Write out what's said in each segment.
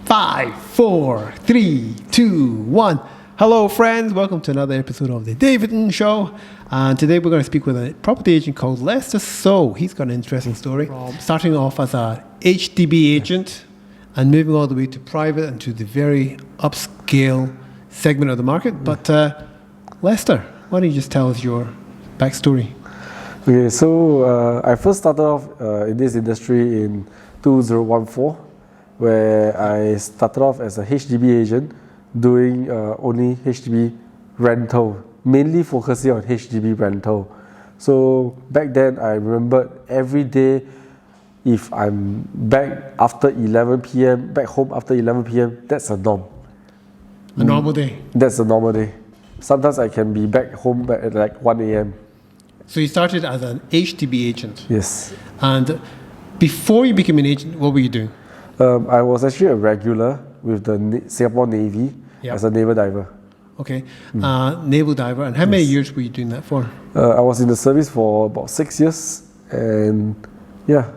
5, 4, 3, 2, 1. Hello, friends. Welcome to another episode of the Davidson Show. And today we're going to speak with a property agent called Lester Soh. He's got an interesting story. From starting off as a HDB agent and moving all the way to private and to the very upscale segment of the market. But Lester, why don't you just tell us your backstory? Okay, so I first started off in this industry in 2014, where I started off as a HDB agent doing only HDB rental, mainly focusing on HDB rental. So back then I remembered every day if I'm back after 11 p.m., back home after 11 p.m., that's a norm. A normal day? That's a normal day. Sometimes I can be back home at like 1 a.m. So you started as an HDB agent? Yes. And before you became an agent, what were you doing? I was actually a regular with the Singapore Navy as a naval diver. Okay, naval diver. And how many years were you doing that for? I was in the service for about 6 years, and yeah.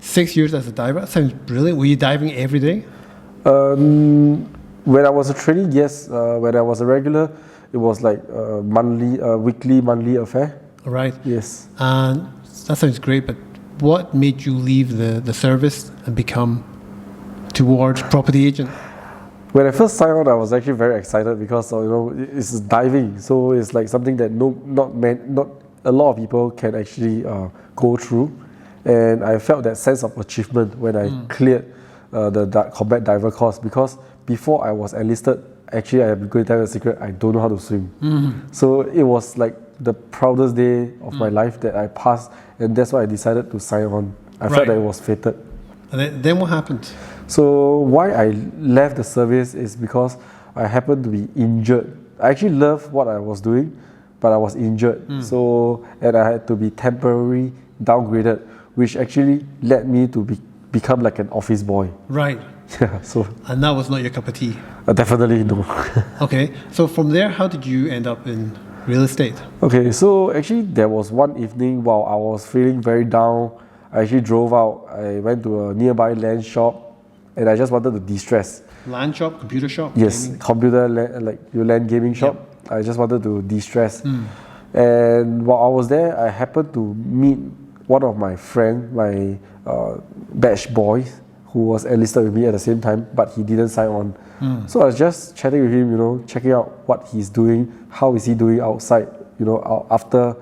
6 years as a diver? That sounds brilliant. Were you diving every day? When I was a trainee, yes. When I was a regular, it was like a weekly, monthly affair. All right. Yes. And that sounds great, but what made you leave the service and become towards property agent? When I first signed on, I was actually very excited because it's diving, so it's like something that not a lot of people can actually go through, and I felt that sense of achievement when I cleared the combat diver course. Because before I was enlisted, actually I'm going to tell you a secret: I don't know how to swim. So it was like the proudest day of my life that I passed, and that's why I decided to sign on. I felt that it was fated. And then what happened? So why I left the service is because I happened to be injured. I actually loved what I was doing, but I was injured. And I had to be temporarily downgraded, which actually led me to become like an office boy. Right. Yeah. So. And that was not your cup of tea. Definitely no. Okay. So from there, how did you end up in real estate? Okay. So actually, there was one evening while I was feeling very down. I actually drove out. I went to a nearby land shop, and I just wanted to de-stress. Land shop, computer shop? Yes, gaming? Computer, like your land gaming shop. Yep. I just wanted to de-stress. And while I was there, I happened to meet one of my friends, my batch boys, who was enlisted with me at the same time, but he didn't sign on. So I was just chatting with him, checking out what he's doing, how is he doing outside, after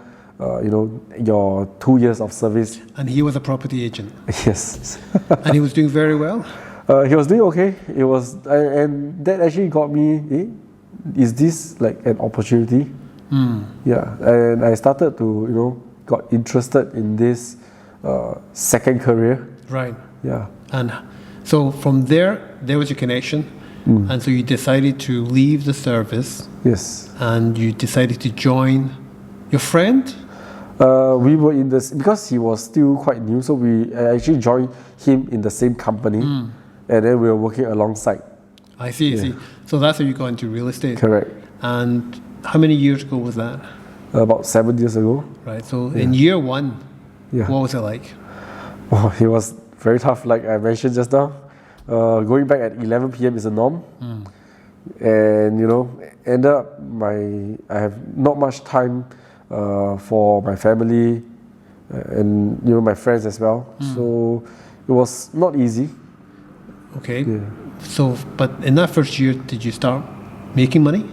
your 2 years of service. And he was a property agent. Yes. And he was doing very well? He was doing okay. It was, and that actually got me, is this like an opportunity? Yeah, and I started to, got interested in this second career. Right. Yeah. And so from there was your connection. And so you decided to leave the service. Yes. And you decided to join your friend? We were in this, because he was still quite new, so we actually joined him in the same company, and then we were working alongside. I see. So that's how you got into real estate? Correct. And how many years ago was that? About 7 years ago. Right, so in year one, what was it like? Oh, it was very tough, like I mentioned just now. Going back at 11 p.m. is a norm. And, ended up I have not much time for my family and my friends as well. So it was not easy. Okay. Yeah. So, but in that first year, did you start making money?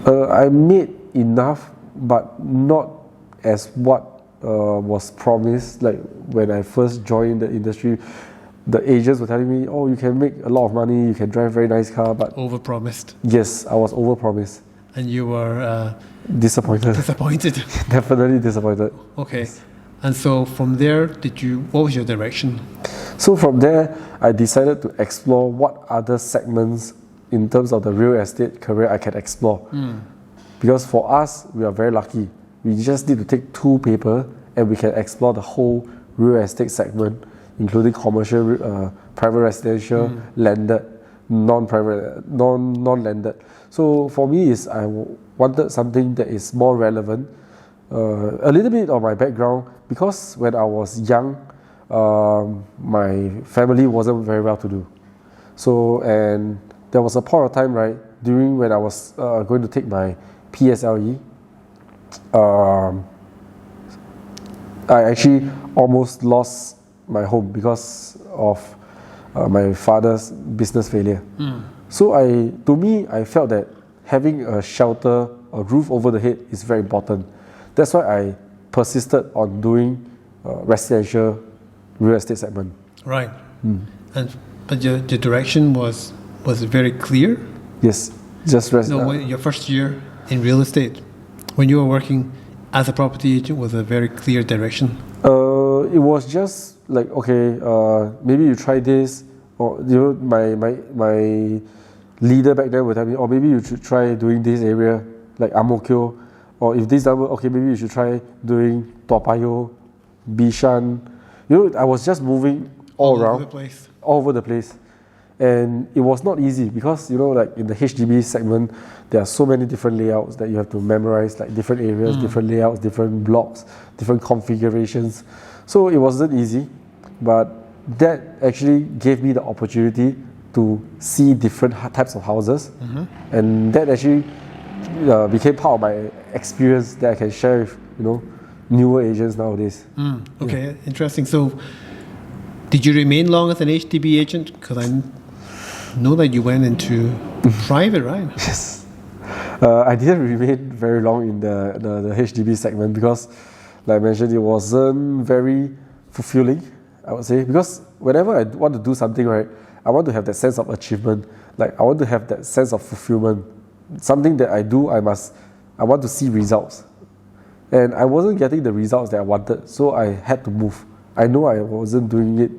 I made enough, but not as what was promised. Like when I first joined the industry, the agents were telling me, "Oh, you can make a lot of money. You can drive a very nice car." But overpromised. Yes, I was overpromised. And you were disappointed. Definitely disappointed. Okay. Yes. And so from there, what was your direction? So from there, I decided to explore what other segments in terms of the real estate career I can explore. Because for us, we are very lucky. We just need to take 2 papers and we can explore the whole real estate segment, including commercial, private residential, landed, non-private, non-landed. So for me, I wanted something that is more relevant. A little bit of my background, because when I was young, my family wasn't very well to do. So, and there was a point of time, right, during when I was going to take my PSLE, I actually almost lost my home because of my father's business failure. So to me, I felt that having a shelter, a roof over the head is very important. That's why I persisted on doing residential real estate segment. Right. But your direction was it very clear? Yes, just your first year in real estate, when you were working as a property agent, was a very clear direction. It was just like, okay, maybe you try this, or my leader back then would tell me, or maybe you should try doing this area like Ang Mo Kio, or if this number, okay, maybe you should try doing Toa Payoh, Bishan. I was just moving all around, all over the place, and it was not easy because like in the HDB segment, there are so many different layouts that you have to memorize, like different areas, different layouts, different blocks, different configurations. So it wasn't easy, but that actually gave me the opportunity to see different types of houses, and that actually became part of my experience that I can share with newer agents nowadays. Okay, interesting. So, did you remain long as an HDB agent? Because I know that you went into private, right? Yes. I didn't remain very long in the HDB segment because, like I mentioned, it wasn't very fulfilling, I would say. Because whenever I want to do something, right, I want to have that sense of achievement. Like, I want to have that sense of fulfillment. Something that I do, I want to see results. And I wasn't getting the results that I wanted, so I had to move. I know I wasn't doing it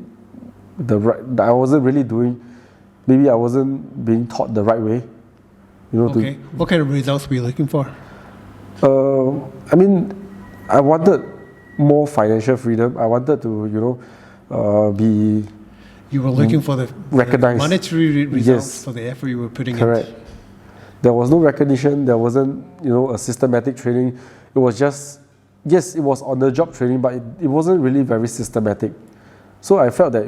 I wasn't really doing, maybe I wasn't being taught the right way. Okay. What kind of results were you looking for? I mean, I wanted more financial freedom. I wanted to, be... You were looking for the monetary results, yes, for the effort you were putting in. Correct. There was no recognition. There wasn't, a systematic training. It was just, yes, it was on-the-job training, but it wasn't really very systematic. So I felt that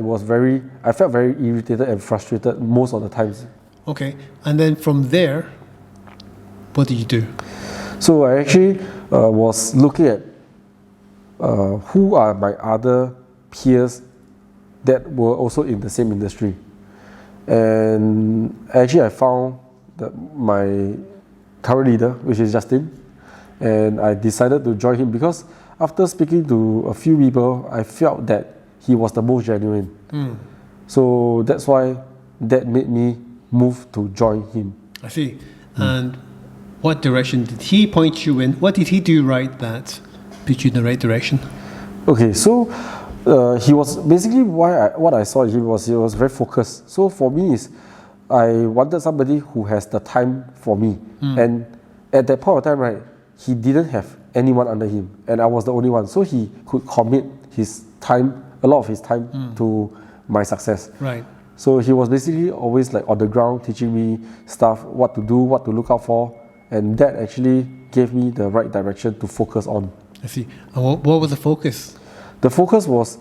I felt very irritated and frustrated most of the times. Okay. And then from there, what did you do? So I actually was looking at who are my other peers that were also in the same industry. And actually I found my current leader, which is Justin, and I decided to join him because after speaking to a few people, I felt that he was the most genuine. So that's why that made me move to join him. I see. And what direction did he point you in? What did he do right that put you in the right direction? Okay, so he was basically what I saw in him was he was very focused. So for me is I wanted somebody who has the time for me. And at that point of time, right, he didn't have anyone under him, and I was the only one. So he could commit a lot of his time to my success. Right. So he was basically always like on the ground teaching me stuff, what to do, what to look out for, and that actually gave me the right direction to focus on. I see. And what was the focus? The focus was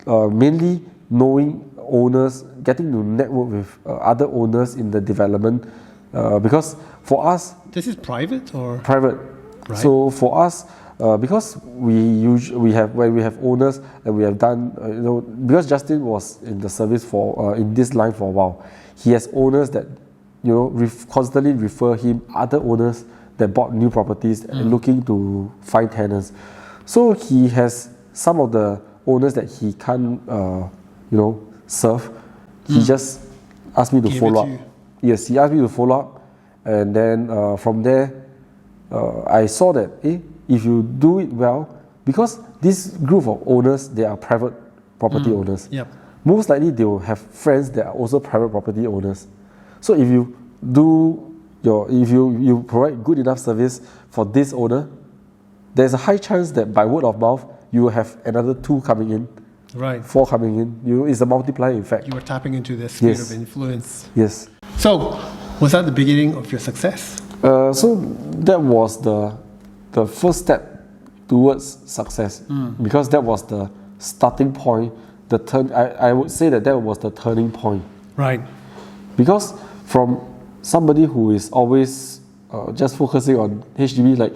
mainly knowing owners, getting to network with other owners in the development, because for us... This is private or? Private. Right. So for us, because we have owners and we have done, because Justin was in the service in this line for a while, he has owners that, constantly refer him other owners that bought new properties and looking to find tenants. So he has some of the owners that he can't, serve. He just asked me to follow up. Yes, he asked me to follow up, and then from there, I saw that if you do it well, because this group of owners, they are private property owners. Yep. Most likely they will have friends that are also private property owners. So if you you provide good enough service for this owner, there's a high chance that by word of mouth you will have another 2 coming in. Right. 4 coming in. It's a multiplier effect. You were tapping into the sphere of influence. Yes. So, was that the beginning of your success? So that was the first step towards success, because that was the starting point. I would say that was the turning point. Right. Because from somebody who is always just focusing on HDB, like,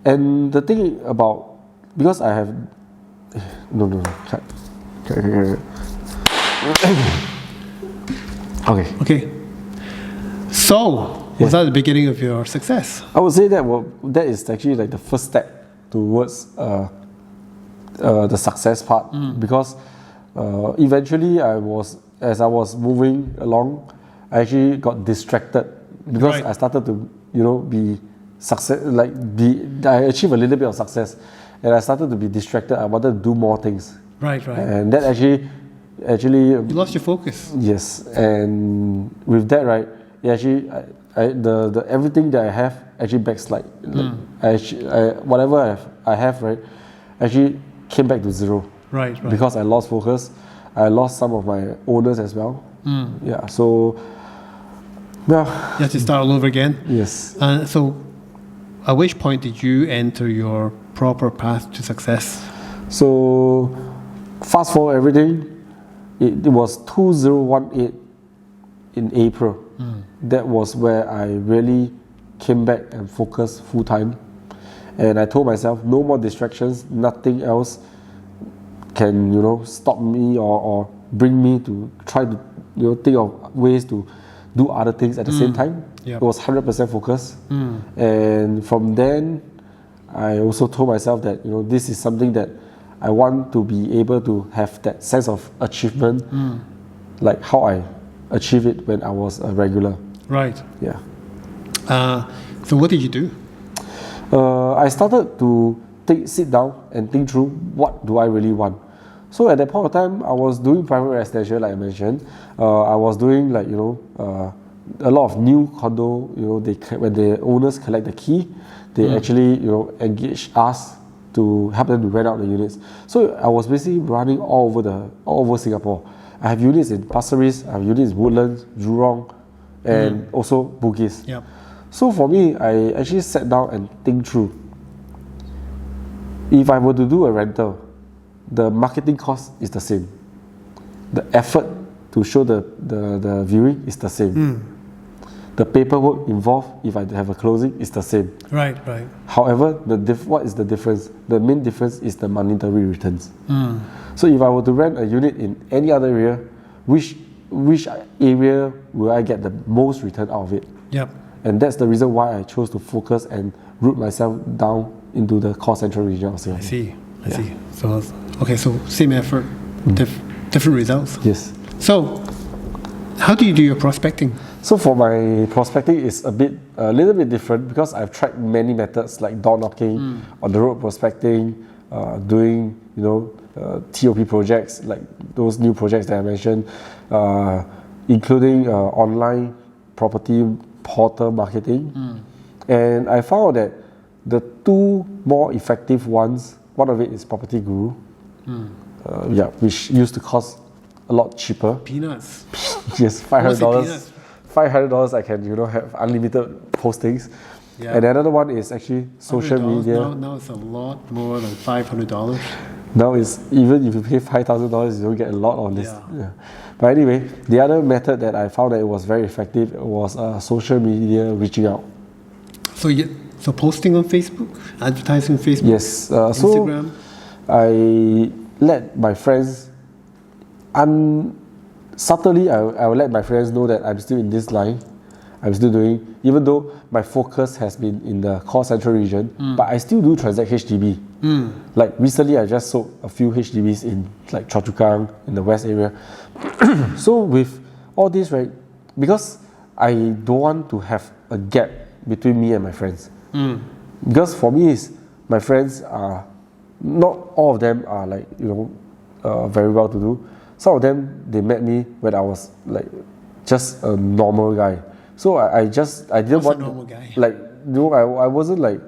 and the thing about, because I have, no, cut. Okay. So, was that the beginning of your success? I would say that is actually like the first step towards the success part, because eventually as I was moving along, I actually got distracted because I started to be success, I achieved a little bit of success, and I started to be distracted. I wanted to do more things. Right. And that actually you lost your focus. Yes, and with that, right, the everything that I have actually backslide. Whatever I have, right, actually came back to zero. Right. Because I lost focus. I lost some of my owners as well. Yeah. So, you have to start all over again. Yes. And so, at which point did you enter your proper path to success? So, fast forward everything. It was 2018 in April. That was where I really came back and focused full time. And I told myself, no more distractions, nothing else can stop me or bring me to try to think of ways to do other things at the same time. Yep. It was 100% focus. And from then, I also told myself that this is something that I want to be able to have that sense of achievement, like how I achieved it when I was a regular. Right. Yeah. So what did you do? I started to sit down and think through what do I really want. So at that point of time, I was doing private residential, like I mentioned. I was doing a lot of new condo. When the owners collect the key, they actually engage us to help them to rent out the units. So I was basically running all over Singapore. I have units in Pasir Ris, I have units in Woodlands, Jurong, and also Bugis. Yep. So for me, I actually sat down and think through. If I were to do a rental, the marketing cost is the same. The effort to show the viewing is the same. The paperwork involved, if I have a closing, is the same. Right. However, what is the difference? The main difference is the monetary returns. So if I were to rent a unit in any other area, which area will I get the most return out of it? Yep. And that's the reason why I chose to focus and root myself down into the core central region of Singapore. I see. So same effort, different results. Yes. So, how do you do your prospecting? So for my prospecting, it's a little bit different because I've tried many methods like door knocking, on the road prospecting, doing TOP projects like those new projects that I mentioned, including online property portal marketing. And I found that the two more effective ones, one of it is Property Guru, which used to cost a lot cheaper. Peanuts. Yes, $500. $500 I can have unlimited postings. Yeah. And another one is actually social media. Now it's a lot more than $500. Now it's even if you pay $5,000, you don't get a lot on this. Yeah. But anyway, the other method that I found that it was very effective was social media reaching out. So posting on Facebook, advertising on Facebook. Yes. Instagram. So I let my friends subtly, I will let my friends know that I'm still in this line. I'm still doing, even though my focus has been in the core central region, but I still do transact HDB. Like recently, I just sold a few HDBs in like Choa Chu Kang, in the west area. So with all this, right, because I don't want to have a gap between me and my friends. Because for me, my friends are, not all of them are like, very well to do. Some of them, they met me when I was like just a normal guy. So I didn't want a normal guy? I wasn't like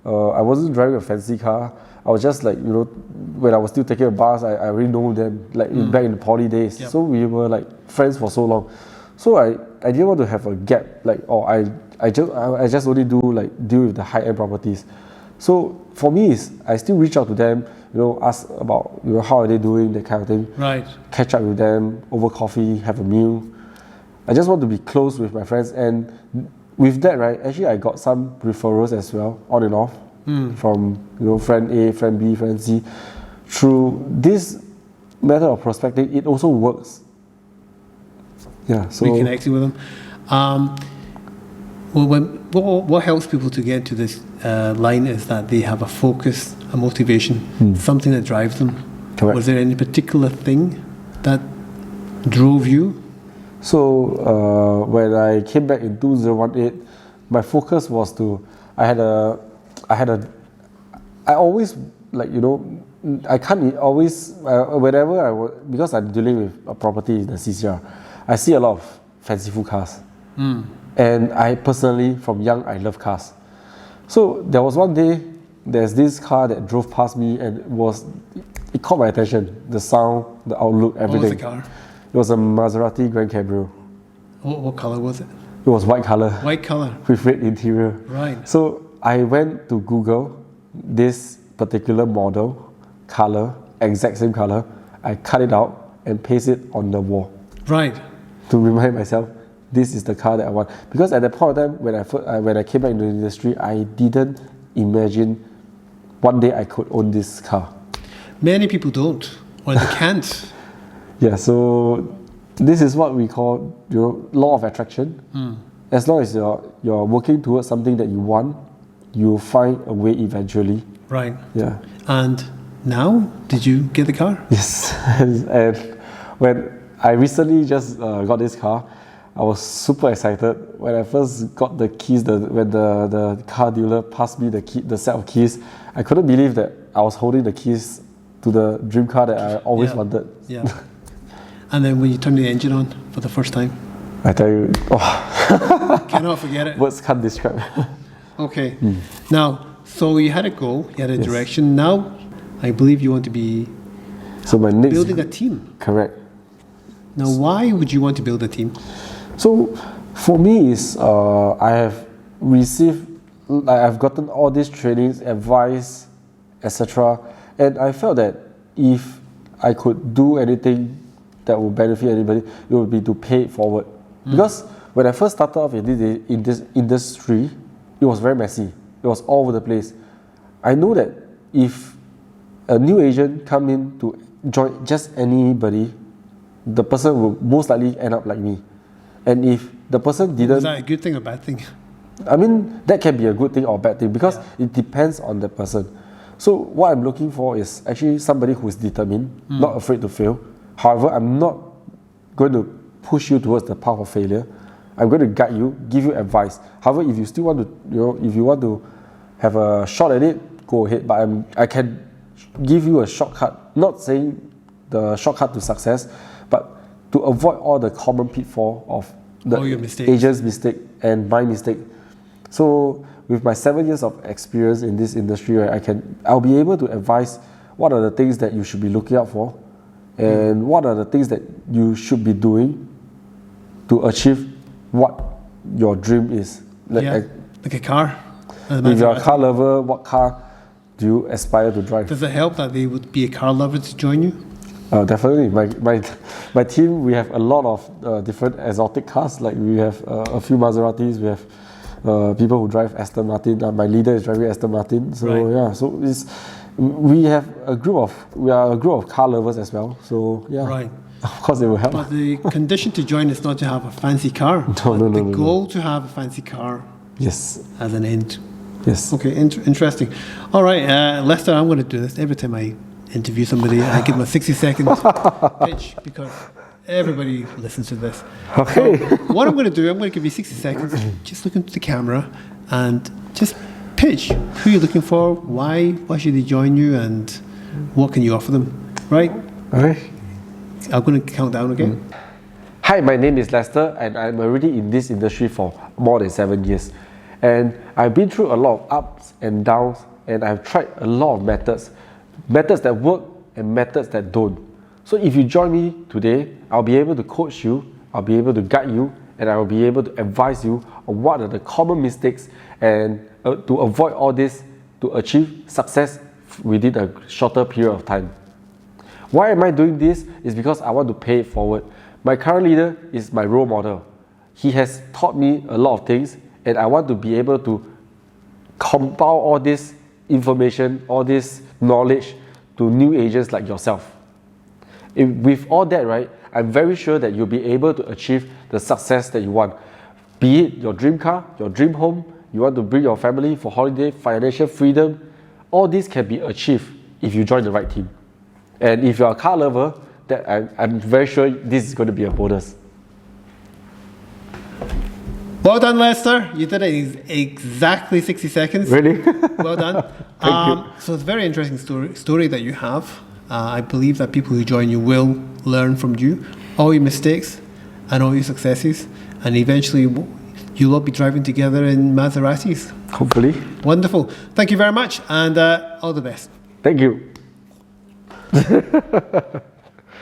I wasn't driving a fancy car. I was just like when I was still taking a bus, I already know them like back in the poly days. Yep. So we were like friends for so long. So I didn't want to have a gap like I just only deal with the high end properties. So for me is I still reach out to them, ask about how are they doing, that kind of thing. Right. Catch up with them over coffee, have a meal. I just want to be close with my friends, and with that, right, actually I got some referrals as well, on and off, from friend A, friend B, friend C. Through this method of prospecting, it also works. Yeah, so reconnecting with them. What helps people to get to this line is that they have a focus, a motivation, something that drives them. Correct. Was there any particular thing that drove you? So when I came back in 2018, my focus was I always I can't always whenever because I'm dealing with a property in the CCR, I see a lot of fanciful cars, and I personally from young I love cars. So there was one day there's this car that drove past me, and it caught my attention. The sound, the outlook, everything. What was the car? It was a Maserati Grand Cabrio. What color was it? It was white color. White color. With red interior. Right. So I went to Google this particular model, color, exact same color. I cut it out and paste it on the wall. Right. To remind myself, this is the car that I want. Because at that point of time, when I came back into the industry, I didn't imagine one day I could own this car. Many people don't, or they can't. Yeah, so this is what we call law of attraction. As long as you're working towards something that you want, you'll find a way eventually. Right. Yeah. And now, did you get the car? Yes. And when I recently just got this car, I was super excited. When I first got the keys, when the car dealer passed me the set of keys, I couldn't believe that I was holding the keys to the dream car that I always wanted. Yeah. And then when you turn the engine on for the first time, I tell you, cannot forget it. Words can't describe. Okay. Now, so you had a goal, you had a direction. Now, I believe you want to be building a team. Correct. Now, why would you want to build a team? So, for me, I have I've gotten all these trainings, advice, etc. And I felt that if I could do anything that would benefit anybody, it would be to pay it forward. Because when I first started off in this industry, it was very messy. It was all over the place. I know that if a new agent come in to join just anybody, the person will most likely end up like me. And if the person didn't... Is that a good thing or bad thing? I mean, that can be a good thing or a bad thing because it depends on the person. So what I'm looking for is actually somebody who is determined, not afraid to fail. However, I'm not going to push you towards the path of failure. I'm going to guide you, give you advice. However, if you still want to, if you want to have a shot at it, go ahead. But I can give you a shortcut. Not saying the shortcut to success, but to avoid all the common pitfall of the agent's mistake and my mistake. So with my 7 years of experience in this industry, I'll be able to advise what are the things that you should be looking out for, and what are the things that you should be doing to achieve what your dream is. Like a car. If you're a car lover, what car do you aspire to drive? Does it help that they would be a car lover to join you? Definitely. My team, we have a lot of different exotic cars. Like we have a few Maseratis, we have people who drive Aston Martin. My leader is driving Aston Martin. So so we are a group of car lovers as well. So of course it will help. But the condition to join is not to have a fancy car. No. The goal to have a fancy car. Yes. As an end. Yes. Okay, interesting. All right, Lester, I'm going to do this every time I interview somebody. I give them a 60-second pitch because everybody listens to this. Okay. So what I'm going to do, I'm going to give you 60 seconds. Just look into the camera and just pitch who you're looking for, why should they join you, and what can you offer them, right? Okay. I'm going to count down again. Hi, my name is Lester, and I'm already in this industry for more than 7 years. And I've been through a lot of ups and downs, and I've tried a lot of methods that work and methods that don't. So if you join me today, I'll be able to coach you, I'll be able to guide you, and I will be able to advise you on what are the common mistakes and to avoid all this to achieve success within a shorter period of time. Why am I doing this? Is because I want to pay it forward. My current leader is my role model. he has taught me a lot of things, and I want to be able to compile all this information, all this knowledge to new agents like yourself. With all that, right, I'm very sure that you'll be able to achieve the success that you want. Be it your dream car, your dream home, you want to bring your family for holiday, financial freedom, all this can be achieved if you join the right team. And if you're a car lover, that I'm very sure this is going to be a bonus. Well done, Lester. You did it in exactly 60 seconds. Really? Well done. Thank you. So it's a very interesting story that you have. I believe that people who join you will learn from you, all your mistakes and all your successes, and eventually you'll all be driving together in Maseratis. Hopefully. Wonderful. Thank you very much, and all the best. Thank you.